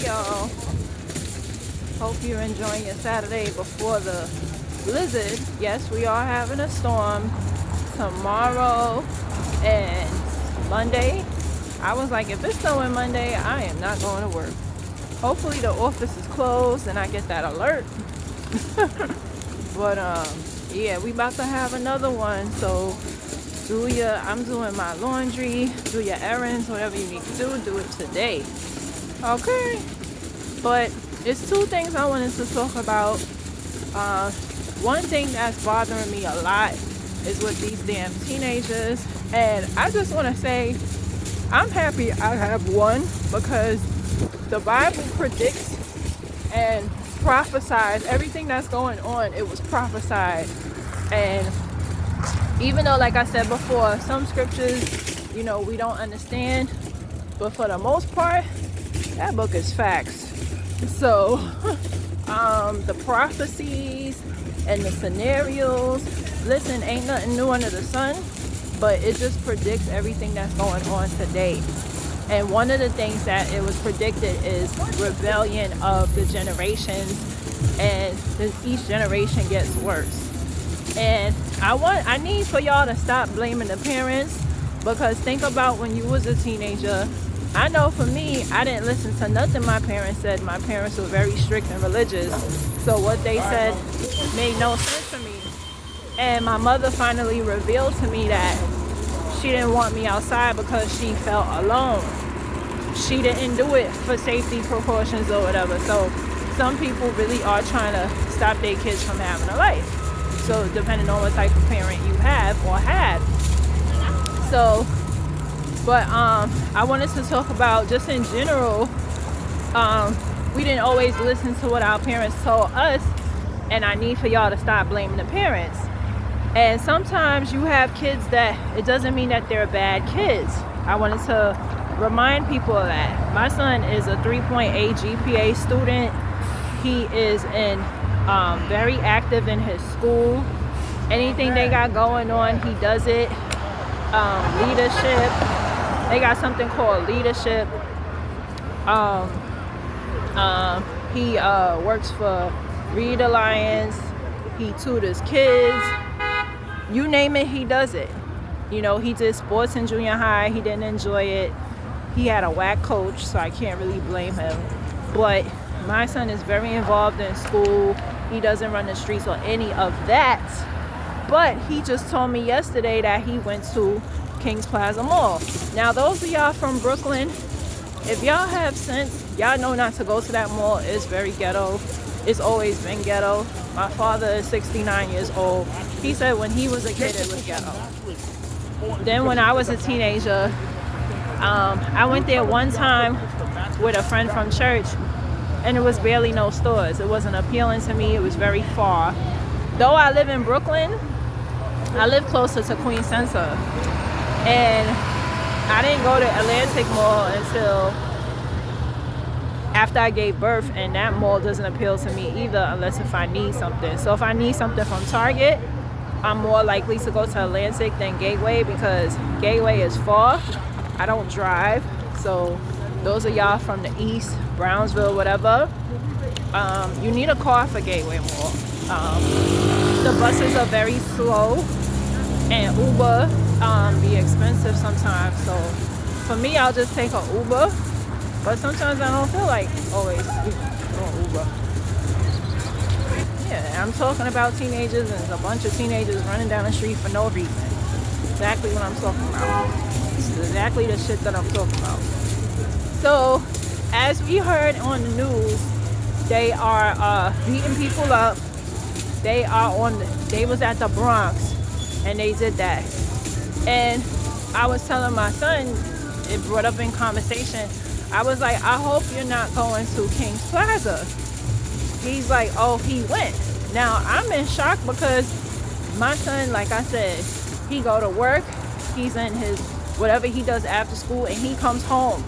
y'all. Hope you're enjoying your Saturday before the blizzard. Yes, we are having a storm tomorrow and Monday. I was like, if it's snowing Monday, I am not going to work. Hopefully the office is closed and I get that alert. But yeah, we about to have another one. So I'm doing my laundry, do your errands, whatever you need to do it today. Okay. But it's two things I wanted to talk about. One thing that's bothering me a lot is with these damn teenagers. And I just want to say, I'm happy I have one, because the Bible predicts and prophesies everything that's going on. It was prophesied. And even though, like I said before, some scriptures, we don't understand, but for the most part, that book is facts. So the prophecies and the scenarios, listen, ain't nothing new under the sun, but it just predicts everything that's going on today. And one of the things that it was predicted is rebellion of the generations, and each generation gets worse. And I need for y'all to stop blaming the parents, because think about when you was a teenager. I know for me, I didn't listen to nothing my parents said. My parents were very strict and religious, so what they said made no sense to me. And my mother finally revealed to me that she didn't want me outside because she felt alone. She didn't do it for safety precautions or whatever. So some people really are trying to stop their kids from having a life. So depending on what type of parent you have or had. So, but I wanted to talk about just in general, we didn't always listen to what our parents told us, and I need for y'all to stop blaming the parents. And sometimes you have kids that it doesn't mean that they're bad kids. I wanted to remind people of that. My son is a 3.8 GPA student. He is very active in his school. Anything they got going on, he does it. Leadership. They got something called leadership. He works for Read Alliance. He tutors kids. You name it, he does it. He did sports in junior high. He didn't enjoy it. He had a whack coach, so I can't really blame him. But my son is very involved in school. He doesn't run the streets or any of that. But he just told me yesterday that he went to Kings Plaza Mall. Now, those of y'all from Brooklyn, if y'all have sense, y'all know not to go to that mall. It's very ghetto. It's always been ghetto. My father is 69 years old. He said when he was a kid, it was ghetto. Then when I was a teenager, I went there one time with a friend from church, and it was barely no stores. It wasn't appealing to me. It was very far. Though I live in Brooklyn, I live closer to Queens Center. And I didn't go to Atlantic Mall until after I gave birth, and that mall doesn't appeal to me either unless if I need something. So if I need something from Target, I'm more likely to go to Atlantic than Gateway, because Gateway is far. I don't drive. So those of y'all from the East, Brownsville, whatever, you need a car for Gateway Mall. The buses are very slow, and Uber be expensive sometimes. So for me, I'll just take an Uber. But sometimes I don't feel like always doing Uber. Yeah, I'm talking about teenagers, and there's a bunch of teenagers running down the street for no reason. Exactly what I'm talking about. It's exactly the shit that I'm talking about. So, as we heard on the news, they are beating people up. They was at the Bronx, and they did that. And I was telling my son, it brought up in conversation, I was like, I hope you're not going to Kings Plaza. He's like, oh, he went. Now, I'm in shock because my son, like I said, he go to work. He's in his, whatever he does after school, and he comes home.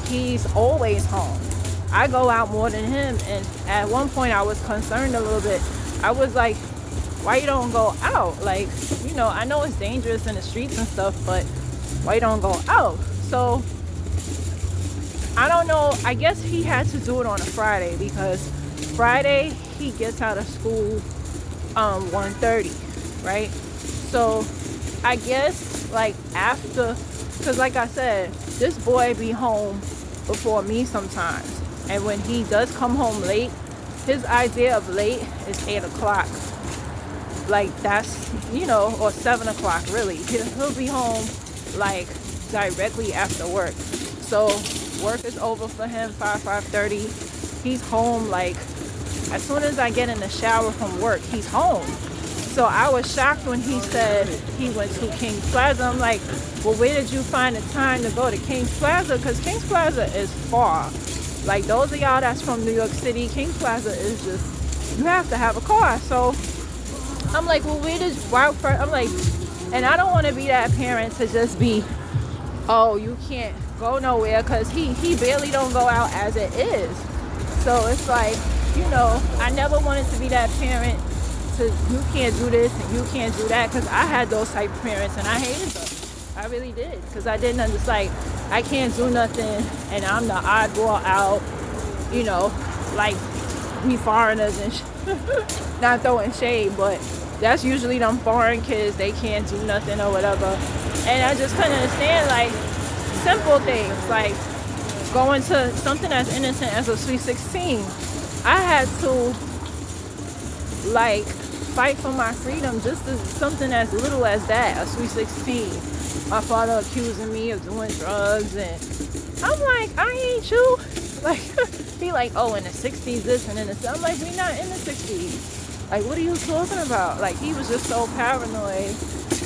He's always home. I go out more than him, and at one point I was concerned a little bit. I was like, why you don't go out? Like, I know it's dangerous in the streets and stuff, but why you don't go out? So I don't know. I guess he had to do it on a Friday because Friday he gets out of school 1:30, right? So I guess like after, because like I said, this boy be home before me sometimes, and when he does come home late, his idea of late is 8 o'clock. Like that's, or 7 o'clock really. He'll be home like directly after work. So work is over for him 5:30. He's home like as soon as I get in the shower from work, he's home. So I was shocked when he said he went to King's Plaza. I'm like, well, where did you find the time to go to King's Plaza? Because King's Plaza is far. Like those of y'all that's from New York City, King's Plaza is just, you have to have a car. So I'm like, well, where did I'm like, and I don't want to be that parent to just be, oh, you can't go nowhere, because he barely don't go out as it is. So it's like, I never wanted to be that parent to, you can't do this and you can't do that, because I had those type of parents and I hated them. I really did, because I didn't understand, like, I can't do nothing and I'm the oddball out, like we foreigners and not throwing shade, but that's usually them foreign kids, they can't do nothing or whatever. And I just couldn't understand, like, simple things, like going to something as innocent as a Sweet 16. I had to, like, fight for my freedom just as something as little as that, a Sweet 16. My father accusing me of doing drugs, and I'm like, I ain't you. Like, he like, oh, in the 60s this and in the, I'm like, we not in the 60s. Like, what are you talking about? Like, he was just so paranoid.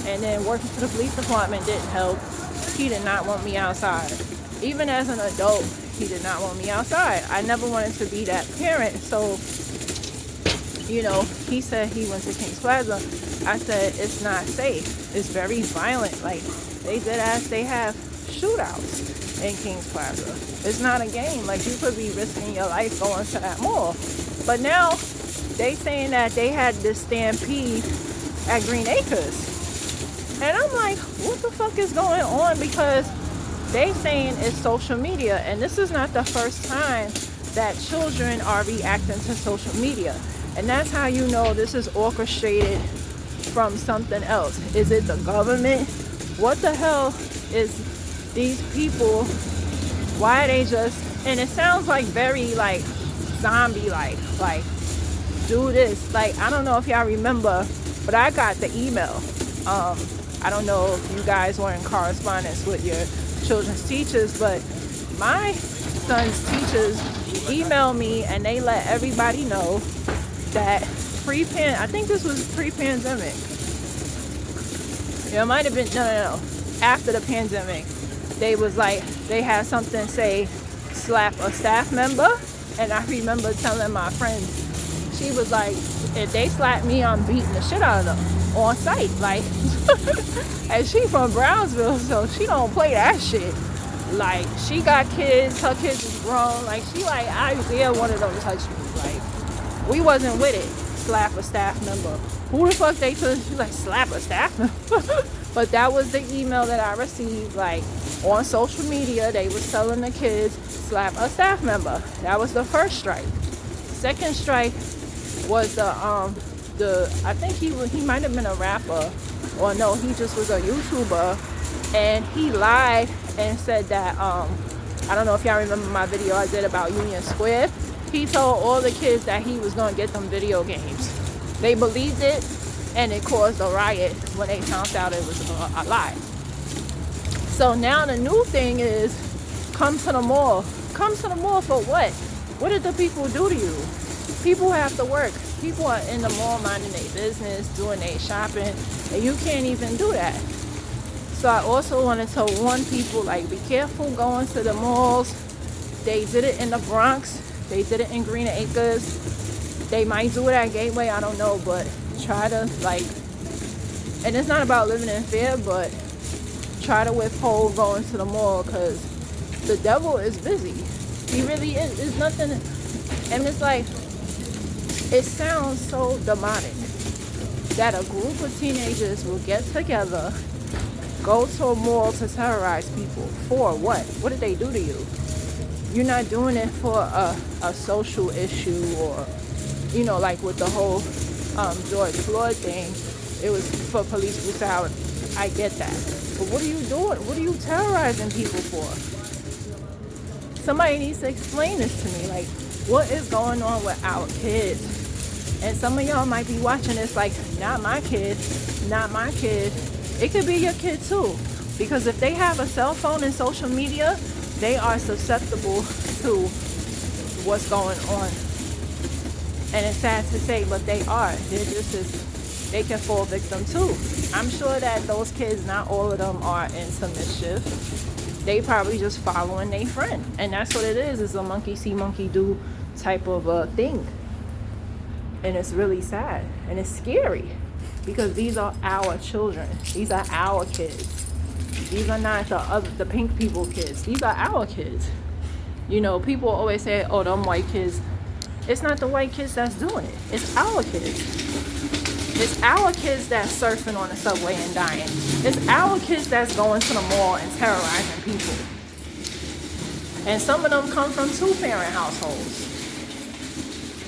And then working for the police department didn't help. He did not want me outside. Even as an adult, he did not want me outside. I never wanted to be that parent. So, he said he went to King's Plaza. I said, it's not safe. It's very violent. Like, they have shootouts in King's Plaza. It's not a game. Like, you could be risking your life going to that mall. But now, they saying that they had this stampede at Green Acres. And I'm like, what the fuck is going on? Because they saying it's social media. And this is not the first time that children are reacting to social media. And that's how you know this is orchestrated from something else. Is it the government? What the hell is these people? Why are they just, and it sounds like very like zombie-like, like do this. Like, I don't know if y'all remember, but I got the email. I don't know if you guys were in correspondence with your children's teachers, but my son's teachers emailed me and they let everybody know that I think this was pre-pandemic. It might have been, no. After the pandemic, they was like, they had something say, slap a staff member. And I remember telling my friend, she was like, if they slap me, I'm beating the shit out of them on site. Like, and she from Brownsville, so she don't play that shit. Like, she got kids, her kids is grown. Like, she like, I dare one of them touch me. Like, we wasn't with it. Slap a staff member. Who the fuck they took? She like, slap a staff member. But that was the email that I received. Like, on social media, they was telling the kids, slap a staff member. That was the first strike. Second strike was I think he might have been a rapper, or no, he just was a YouTuber, and he lied and said that I don't know if y'all remember my video I did about Union Square. He told all the kids that he was going to get them video games. They believed it, and it caused a riot when they found out it was a lie. So now the new thing is, come to the mall. Come to the mall for what? What did the people do to you? People have to work. People are in the mall minding their business, doing their shopping, and you can't even do that. So I also wanted to warn people, like, be careful going to the malls. They did it in the Bronx. They did it in Green Acres. They might do it at Gateway, I don't know, but try to, like, and it's not about living in fear, but try to withhold going to the mall, because the devil is busy. He really is. It's nothing, and it's like, it sounds so demonic that a group of teenagers will get together, go to a mall to terrorize people. For what? What did they do to you? You're not doing it for a social issue, or, like with the whole George Floyd thing. It was for police brutality. I get that. But what are you doing? What are you terrorizing people for? Somebody needs to explain this to me. Like, what is going on with our kids? And some of y'all might be watching this like, not my kid, not my kid. It could be your kid too. Because if they have a cell phone and social media, they are susceptible to what's going on. And it's sad to say, but they are. They're just as, they can fall victim too. I'm sure that those kids, not all of them are into mischief. They probably just following their friend. And that's what it is. It's a monkey see, monkey do type of thing. And it's really sad. And it's scary. Because these are our children. These are our kids. These are not the pink people kids. These are our kids. People always say, oh, them white kids. It's not the white kids that's doing it. It's our kids. It's our kids that's surfing on the subway and dying. It's our kids that's going to the mall and terrorizing people. And some of them come from 2-parent households.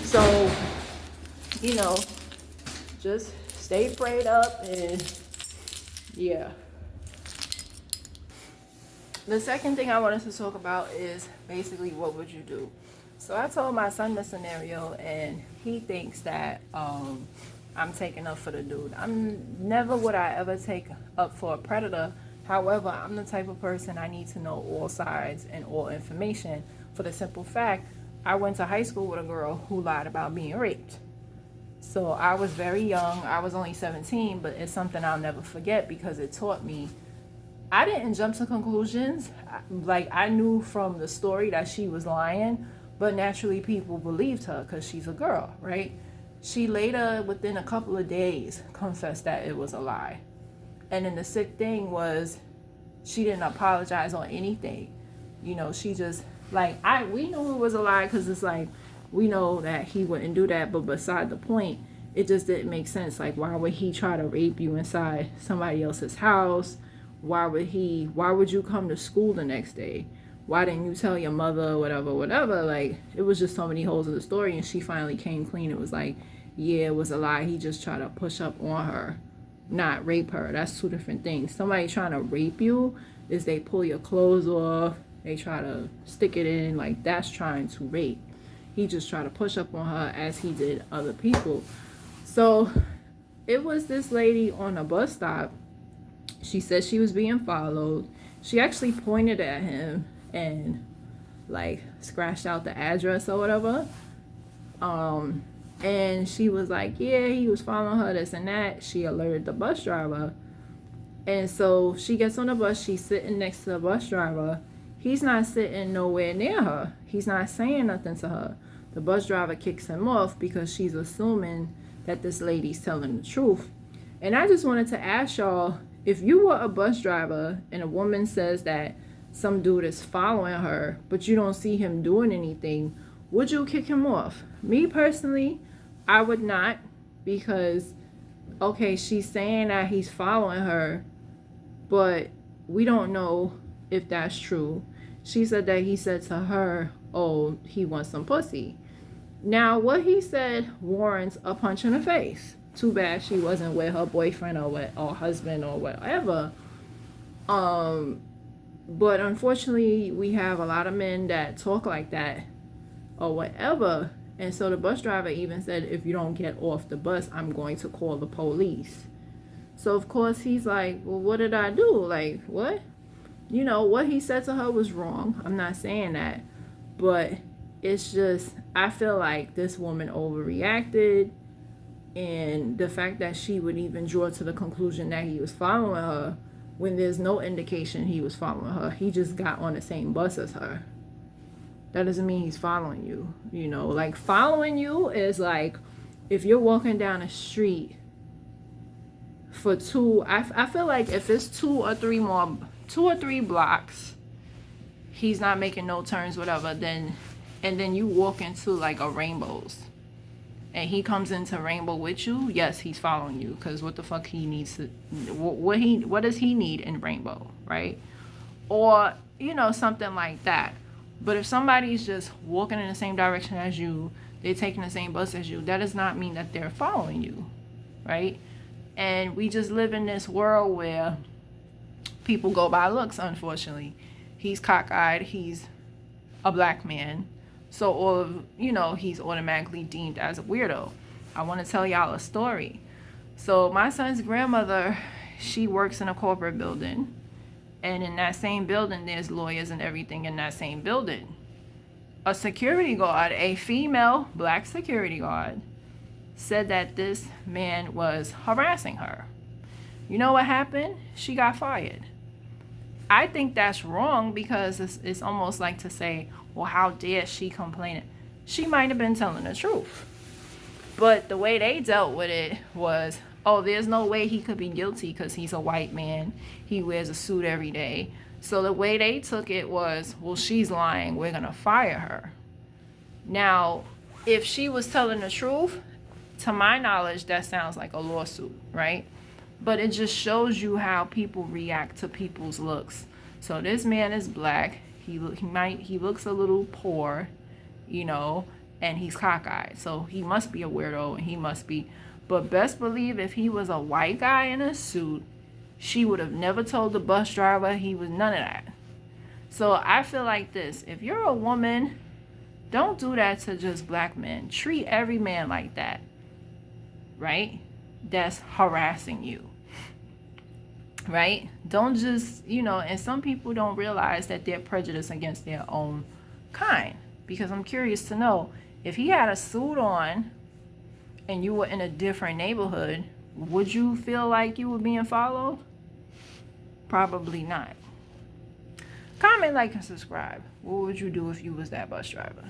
So, just stay prayed up and yeah. The second thing I wanted to talk about is basically what would you do? So I told my son the scenario, and he thinks that I'm taking up for the dude. Never would I ever take up for a predator. However, I'm the type of person, I need to know all sides and all information, for the simple fact I went to high school with a girl who lied about being raped. So I was very young. I was only 17, but it's something I'll never forget because it taught me. I didn't jump to conclusions. Like, I knew from the story that she was lying, but naturally people believed her because she's a girl, right? She later, within a couple of days, confessed that it was a lie. And then the sick thing was, she didn't apologize on anything. She just, we knew it was a lie because it's like, we know that he wouldn't do that, but beside the point, it just didn't make sense. Like, why would he try to rape you inside somebody else's house? Why would you come to school the next day? Why didn't you tell your mother, whatever? Like, it was just so many holes in the story, and she finally came clean. It was like, yeah, it was a lie. He just tried to push up on her, not rape her. That's two different things. Somebody trying to rape you is they pull your clothes off, they try to stick it in, like, that's trying to rape. He just tried to push up on her as he did other people. So it was this lady on a bus stop. She said she was being followed. She actually pointed at him and scratched out the address or whatever. And she was like, yeah, he was following her, this and that. She alerted the bus driver. And so she gets on the bus. She's sitting next to the bus driver. He's not sitting nowhere near her. He's not saying nothing to her. The bus driver kicks him off because she's assuming that this lady's telling the truth. And I just wanted to ask y'all, if you were a bus driver and a woman says that some dude is following her, but you don't see him doing anything, would you kick him off? Me personally, I would not, because, okay, she's saying that he's following her, but we don't know if that's true. She said that he said to her, oh, he wants some pussy. Now, what he said warrants a punch in the face. Too bad she wasn't with her boyfriend or husband or whatever. But unfortunately, we have a lot of men that talk like that or whatever. And so the bus driver even said, if you don't get off the bus, I'm going to call the police. So, of course, he's like, well, what did I do? Like, what? What he said to her was wrong. I'm not saying that. But it's just, I feel like this woman overreacted. And the fact that she would even draw to the conclusion that he was following her when there's no indication he was following her. He just got on the same bus as her. That doesn't mean he's following you. Like, following you is like, if you're walking down the street for I feel like if it's 2 or 3 blocks, he's not making no turns, whatever, and then you walk into like a Rainbow's and he comes into Rainbow with you, yes, he's following you, because what the fuck he needs to, what does he need in Rainbow, right? Or something like that. But if somebody's just walking in the same direction as you, they're taking the same bus as you, that does not mean that they're following you, right? And we just live in this world where people go by looks, unfortunately. He's cockeyed, he's a black man, so all of, he's automatically deemed as a weirdo. I want to tell y'all a story. So my son's grandmother, she works in a corporate building, and in that same building there's lawyers and everything in that same building. A security guard, a female black security guard, said that this man was harassing her. You know what happened? She got fired. I think that's wrong, because it's almost like to say, well, how dare she complain? She might have been telling the truth. But the way they dealt with it was, oh, there's no way he could be guilty because he's a white man. He wears a suit every day. So the way they took it was, well, she's lying. We're going to fire her. Now, if she was telling the truth, to my knowledge, that sounds like a lawsuit, right? But it just shows you how people react to people's looks. So this man is black. He looks a little poor, and he's cockeyed. So he must be a weirdo, and he must be. But best believe if he was a white guy in a suit, she would have never told the bus driver he was none of that. So I feel like this. If you're a woman, don't do that to just black men. Treat every man like that, right? That's harassing you, right? Don't just, and some people don't realize that they're prejudiced against their own kind. Because I'm curious to know, if he had a suit on and you were in a different neighborhood, would you feel like you were being followed? Probably not. Comment, like, and subscribe. What would you do if you was that bus driver?